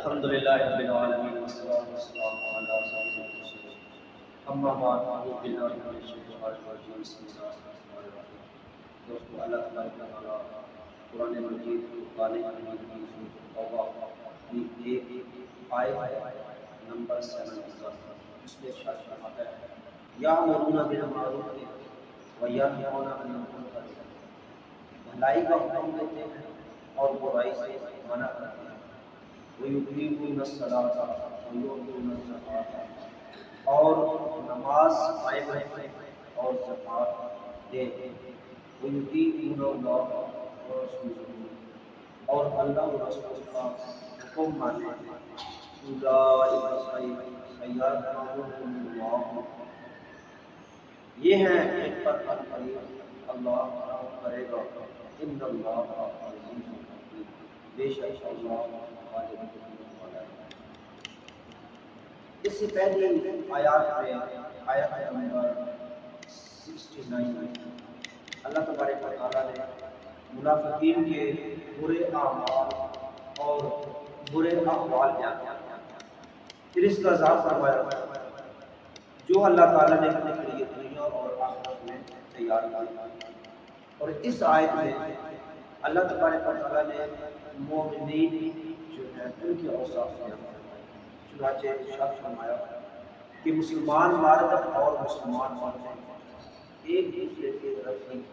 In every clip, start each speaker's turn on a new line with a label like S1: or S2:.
S1: الحمد للہ رب العالمین والصلاۃ والسلام علی سید المرسلین اما بعد اعوذ باللہ من الشیطان الرجیم بسم اللہ الرحمن الرحیم دوستو اللہ تبارک و تعالی قرآن مجید قرآن حکیم کی سورۃ توبہ کی ایک آیت نمبر 7 اس میں ارشاد فرماتا ہے یأمرون بالمعروف وینہون عن المنکر بھلائی کا حکم دیتے ہیں اور برائی سے منع کرتے ہیں وَيُقِيمُونَ الصَّلَاةَ وَيُؤْتُونَ الزَّكَاةَ اور نماز قائم رکھتے ہیں اور زکوٰۃ دیتے ہیں وَيُطِيعُونَ اللَّهَ وَرَسُولَهُ اور اللہ و رسول کا حکم مانتے ہیں أُولَٰئِكَ سَيَرْحَمُهُمُ اللَّهُ یہ ہیں ایک پر قریب اللہ رحم کرے گا ان اللہ عزیز حکیم بے شک اللہ غالب حکمت والا ہے۔ اس سے پہلی آیات میں آیت نمبر 69 اللہ تبارک و تعالیٰ نے منافقین کے برے اعمال اور برے احوال بیان کیا، پھر اس کا ذکر فرمایا جو اللہ تعالیٰ نے اپنے لیے دنیا اور آخرت میں تیار کیا۔ اور اس آیت میں اللہ تبارک و تعالیٰ نے مومنین جو ہے ان کے اوصاف بیان فرمائے، چنانچہ ارشاد فرمایا کہ مسلمان مرد اور مسلمان عورتیں ایک دوسرے کے رفیق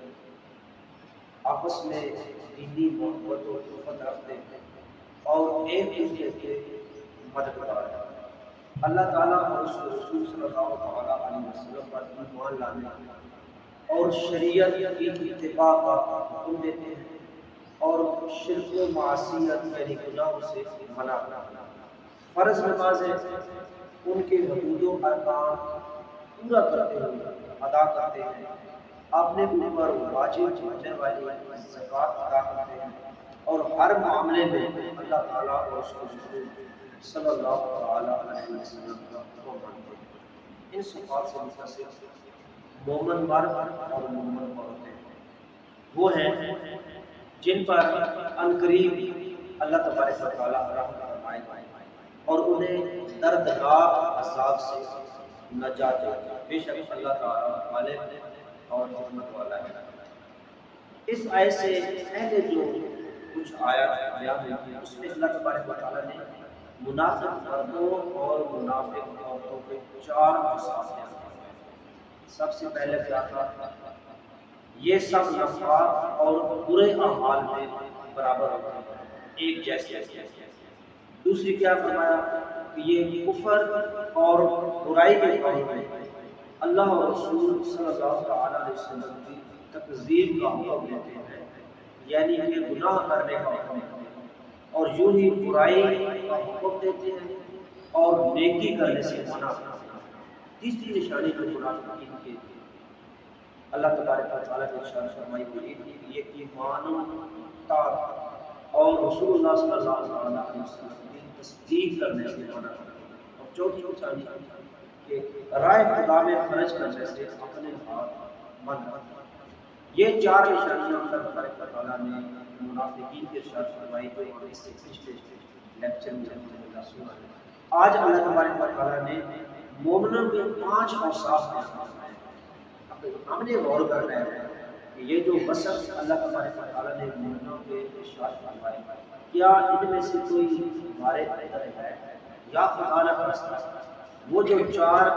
S1: آپس میں دینی محبت و الفت رکھتے ہیں اور ایک دوسرے کے مددگار ہیں۔ اللہ تعالیٰ اور اس کے رسول صلی اللہ علیہ وسلم پر ایمان لانے اور شریعت کی اتباع کا حکم دیتے ہیں اور شرک و معصیت یعنی گناہوں سے منع کرتے ہیں۔ فرض نمازیں ان کے حدود و ارکان پورا کرتے ہوئے ادا کرتے ہیں، اپنے اوپر واجب ہونے والی زکوٰۃ ادا کرتے ہیں اور ہر معاملے میں اللہ تعالیٰ اور اس کے رسول صلی اللہ علیہ وسلم کا حکم مانتے ہیں۔ ان صفات سے متصف مومن مرد اور مومن عورتیں وہ ہیں جن پر عنقریب اللہ تبارک و تعالیٰ رحم فرمائے اور انہیں دردناک عذاب سے نجات دے۔ بے شک اللہ تعالیٰ غالب اور حکمت والا ہے۔ اس آیت سے پہلے جو کچھ آیات بیان ہوئی تھی اس میں اللہ تبارک و تعالیٰ نے منافق مردوں اور منافق عورتوں کے 4 اوصاف بیان کیے۔ سب سے پہلے کیا تھا؟ یہ سب نفاق اور برے اعمال میں برابر ہوتے ہیں، ایک جیسے۔ دوسری کیا فرمایا کہ یہ کفر اور برائی کے کام میں اللہ اور رسول صلی اللہ علیہ وسلم کی تکذیب کا حکم دیتے ہیں، یعنی کہ گناہ کرنے کا حکم دیتے ہیں اور یوں ہی برائی کا حکم دیتے ہیں اور نیکی کرنے سے منع کرتے ہیں۔ تیسری نشانی جو منافقین کی اللہ تبارک و تعالیٰ نے ارشاد فرمائی ہوئی کہ یہ ایمان اور رسول اللہ صلی اللہ علیہ وسلم کی تصدیق کرنے سے منع کرتے ہیں۔ اور چوتھی نشانی کہ رائے خدا میں خرچ کرنے سے اپنے ہاتھ منع کرتے ہیں۔ یہ 4 نشانیاں اللہ تبارک و تعالیٰ نے منافقین کے ارشاد فرمائی جو اس سے پچھلے لیکچر میں سنا ہے۔ آج اللہ تبارک و تعالیٰ نے مومنوں کے 5 اوصاف بیان فرمائے۔ ہم نے غور کرنا ہے کہ یہ جو وصف اللہ تبارک و تعالیٰ نے مومنوں کے ارشاد فرمائے کیا ان میں سے کوئی ہمارے اندر ہے یا خدا نہ خاصہ وہ جو 4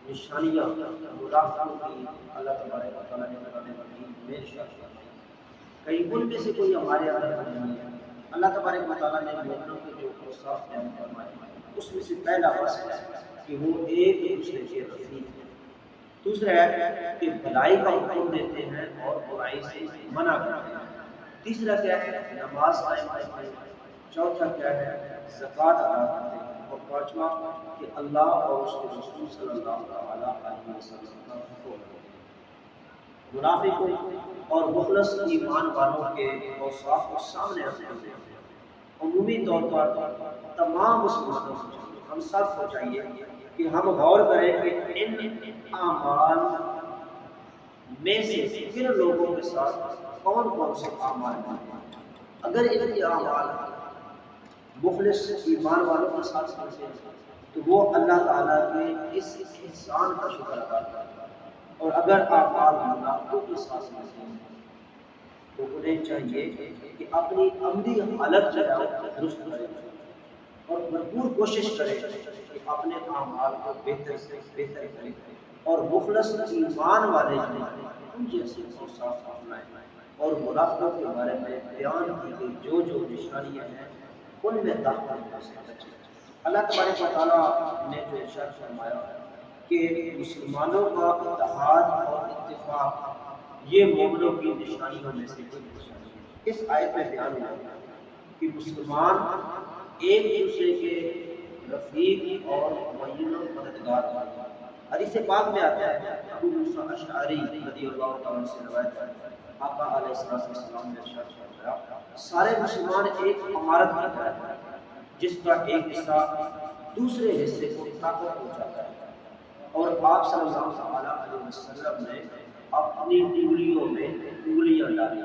S1: نشانیاں منافقوں کی اللہ تبارک و تعالیٰ نے قرآن مجید میں ارشاد فرمائی، کہیں ان میں سے کوئی ہمارے اندر نہیں ہے۔ اللہ تبارک و تعالیٰ نے مومنوں کے جو اوصاف بیان فرمائے اس میں سے پہلا وصف ہے کہ وہ ایک دوسرے کے رفیق ہیں، دوسرا ہے کہ بھلائی کا حکم دیتے ہیں اور برائی سے منع کرتے ہیں، تیسرا کیا ہے نماز قائم کرتے ہیں، چوتھا کیا ہے زکوٰۃ ادا کرتے ہیں، اور پانچواں کہ اللہ اور اس کے رسول صلی اللہ علیہ وسلم کا حکم ہے۔ منافقوں اور مخلص ایمان والوں کے اوصاف کو سامنے رکھتے ہیں۔ عمومی طور پر تمام مسلمانوں کو ہم سب کو چاہیے کہ ہم غور کریں کہ ان اعمال میں سے کن لوگوں کے ساتھ کون کون سے اعمال ہیں۔ اگر ان کے اعمال مخلص ایمان والوں کے ساتھ ملتے ہیں تو وہ اللہ تعالیٰ کے اس احسان کا شکر ادا کرتا ہے، اور اگر اعمال منافقوں کے ساتھ ملتے ہیں تو انہیں چاہیے کہ اپنی عملی حالت جو ہے وہ درست کرے اور بھرپور کوشش کرے کہ اپنے اعمال کو بہتر سے بہتر کرے، اور مخلص ایمان والے جو ہیں ان جیسے کو صاف اپنائیں، اور منافقوں کے بارے میں بیان کی گئی جو جو نشانیاں ہیں ان میں داخل سے بچے۔ اللہ تبارک و تعالیٰ نے جو ارشاد فرمایا کہ مسلمانوں کا اتحاد اور اتفاق یہ مومنوں کی نشانیوں میں سے ایک نشانی ہے۔ اس آیت میں بیان ہوا کہ مسلمان ایک دوسرے کے رفیق اور معین و مددگار ہیں۔ حدیث پاک میں آتا ہے، ابو موسیٰ اشعری رضی اللہ تعالیٰ عنہ سے روایت ہے، آقا علیہ السلام نے ارشاد فرمایا سارے مسلمان ایک عمارت کی طرح ہیں جس کا ایک حصہ دوسرے حصے کو طاقت پہنچاتا ہے، اور آپ صلی اللہ علیہ وسلم نے اپنی انگلیوں میں انگلیاں ڈالی۔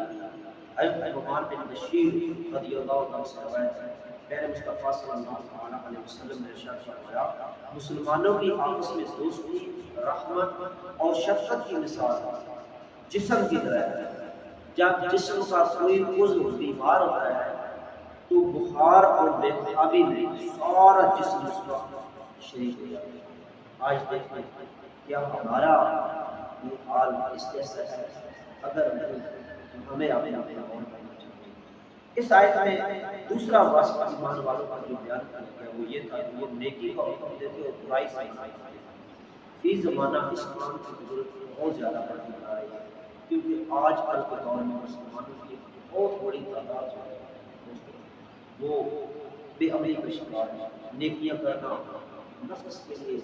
S1: حضرت نعمان بن بشیر رضی اللہ عنہ سے روایت ہے، پیارے مصطفیٰ صلی اللہ علیہ وسلم نے ارشاد فرمایا مسلمانوں کی آپس میں دوستی، رحمت اور شفقت کی مثال جسم کی طرح ہے۔ جب جسم کا کوئی عضو بیمار ہوتا ہے تو بخار اور بے خوابی میں سارا جسم اس کا شریک ہو جاتا ہے۔ آج دیکھیں کیا ہمارا یہ حال اس جیسا ہے؟ اگر ہمیں اپنے غور کرنا چاہیے۔ اس آیت میں دوسرا وصف ایمان والوں کا جو بیان کیا گیا وہ یہ تھا کہ وہ نیکی کا حکم دیتے اور برائی سے منع کرتے۔ فی زمانہ اس کام کی ضرورت بہت زیادہ بڑھتی جا رہی ہے، کیونکہ آج کل کے دور میں مسلمانوں کی بہت بڑی تعداد جو ہے وہ بے عملی کا شکار ہے۔ نیکیاں کرنا نفس کے لیے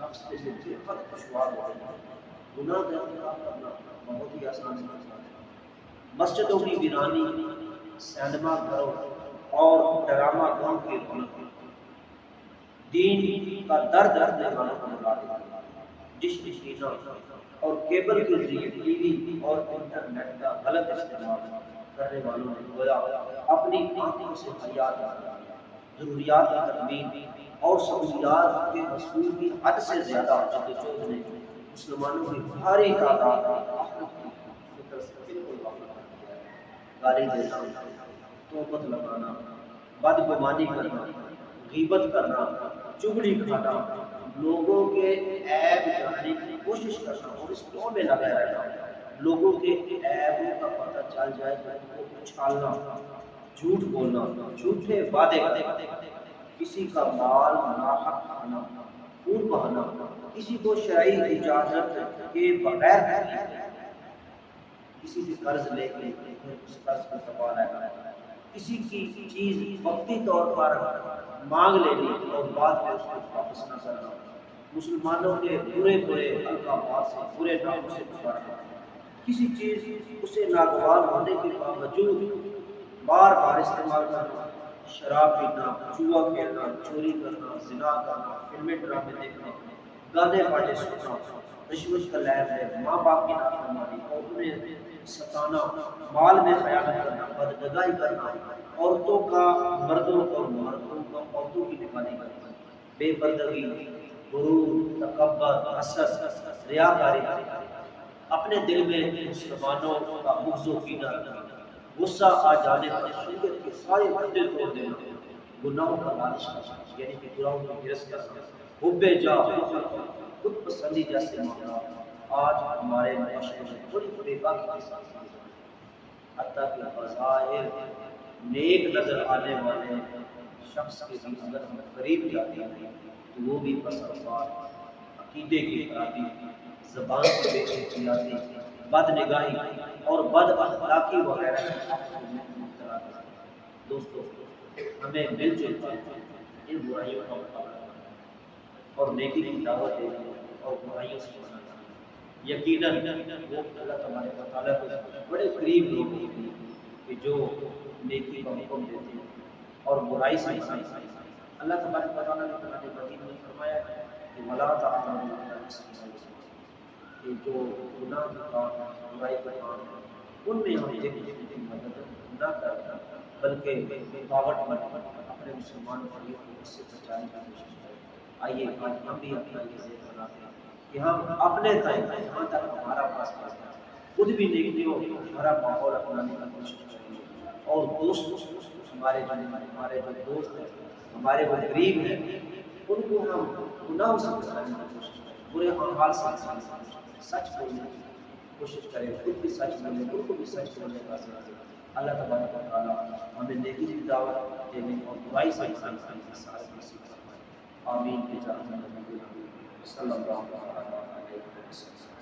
S1: نفس کے لیے بہت دشوار ہو رہا ہے، گناہ کا ارتکاب کرنا بہت ہی آسان سے آسان ہے۔ مسجدوں کی ویرانی، سینما گھروں اور ڈرامہ گھروں کے رونق دین کا درد رکھنے والوں کو بلا دیتے ہیں۔ ڈش نشینہ اور کیبل کے ذریعے ٹی وی اور انٹرنیٹ کا غلط استعمال کرنے والوں نے گویا اپنی آنکھوں سے حیا کیا، ضروریات کی تکمیل اور سہولیات کے حصول کی حد سے زیادہ جدوجہد نے مسلمانوں کی بھاری تعداد کی فکر سے بالکل غافل کر دیا ہے۔ گالی دینا، تہمت لگانا، بدگمانی کرنا، غیبت کرنا، چغلی کھانا، لوگوں کے عیب جاننے کی کوشش کرنا اور اس دو میں لگا رہنا، لوگوں کے عیبوں کا پتہ چل جائے تو ان کو اچھالنا، جھوٹ بولنا، جھوٹے وعدے کرنا، کسی کا مال ناحق کھانا، خون بہانا، کسی کو شرعی اجازت کے بغیر کسی سے قرض لے کے پھر اس قرض کو دبا لینا، کسی کی چیز وقتی طور پر مانگ لینی اور بعد میں اس کو واپس نہ کرنا، مسلمانوں کے برے برے القابات سے، برے ناموں سے پکارنا، کسی چیز اسے ناگوار ہونے کے باوجود بار بار استعمال کرنا، شراب پینا، جوا کھیلنا، چوری کرنا، زنا کرنا، فلمیں ڈرامے دیکھنا، گانے باجے سننا، رشوت کا لہر ہے، ماں باپ کی نافرمانی اور انہیں ستانا، مال میں خیانت کرنا، بدنگاہی کرنا، عورتوں کا مردوں اور مردوں کا عورتوں کی نگرانی کرنا، بے پردگی، غرور، تکبر، حسد، ریاکاری، اپنے دل میں مسلمانوں کا بغض و کینہ رکھنا، غصہ آ جانے پر شریعت کے سارے حدیں توڑ دینا، گناہوں کا لالچ کرنا یعنی کہ گناہوں کی ہرس کرنا، حب جاہ، خود پسندی جیسے معاملات آج ہمارے معاشرے میں بڑی بے باکی کے ساتھ ہیں۔ حتیٰ کہ بظاہر نیک نظر آنے والے شخص کے بھی اگر ہم قریب جاتے ہیں تو وہ بھی بس عقیدے کی خرابی، زبان کی بے احتیاطی، بد نگاہی اور بد اخلاقی وغیرہ میں مبتلا ہے۔ دوستو ہمیں مل جل کر ان برائیوں کا مقابلہ کرنا اور نیکی کی دعوت دینا اور برائیوں سے بچنا چاہیے۔ یقیناً وہ اللہ تبارک و تعالیٰ کے بڑے قریب لوگ ہوتے ہیں کہ جو نیکی کا حکم دیتے ہیں اور برائی سے منع کرتے ہیں۔ اللہ تبارک و تعالیٰ نے قرآن مجید میں فرمایا ہے کہ وَلَا تَعْمَلُوا إِلَّا بِسْمِ کہ جو گناہ کا برائی کا کام ہے ان میں ہم ایک دوسرے کی مدد نہ کرنا بلکہ رکاوٹ بن اپنے مسلمان بھائیوں کو اس سے بچانے کی کوشش کریں۔ آئیے آج ہم بھی اپنا یہ ذہن بناتے ہیں کہ ہم اپنے تئیں جہاں تک ہمارا پاس ہے خود بھی نیکیوں بھرا ماحول اپنانے کی کوشش کریں گے، اور دوست ہمارے جو دوست ہیں، ہمارے وہ قریب ہیں، ان کو ہم گناہوں سے بچانے کی کوشش کریں، برے اعمال سے بچانے کی کوشش کریں، سچ بولنے کی کوشش کریں، خود بھی سچ بولیں، ان کو بھی سچ بولنے کا ساتھ دیں۔ اللہ تبارک و تعالیٰ ہمیں نیکی کی دعوت دینے اور برائی سے منع کرنے کی سعادت نصیب فرمائے۔ آمین بجاہ نبی صلی اللہ علیہ وسلم۔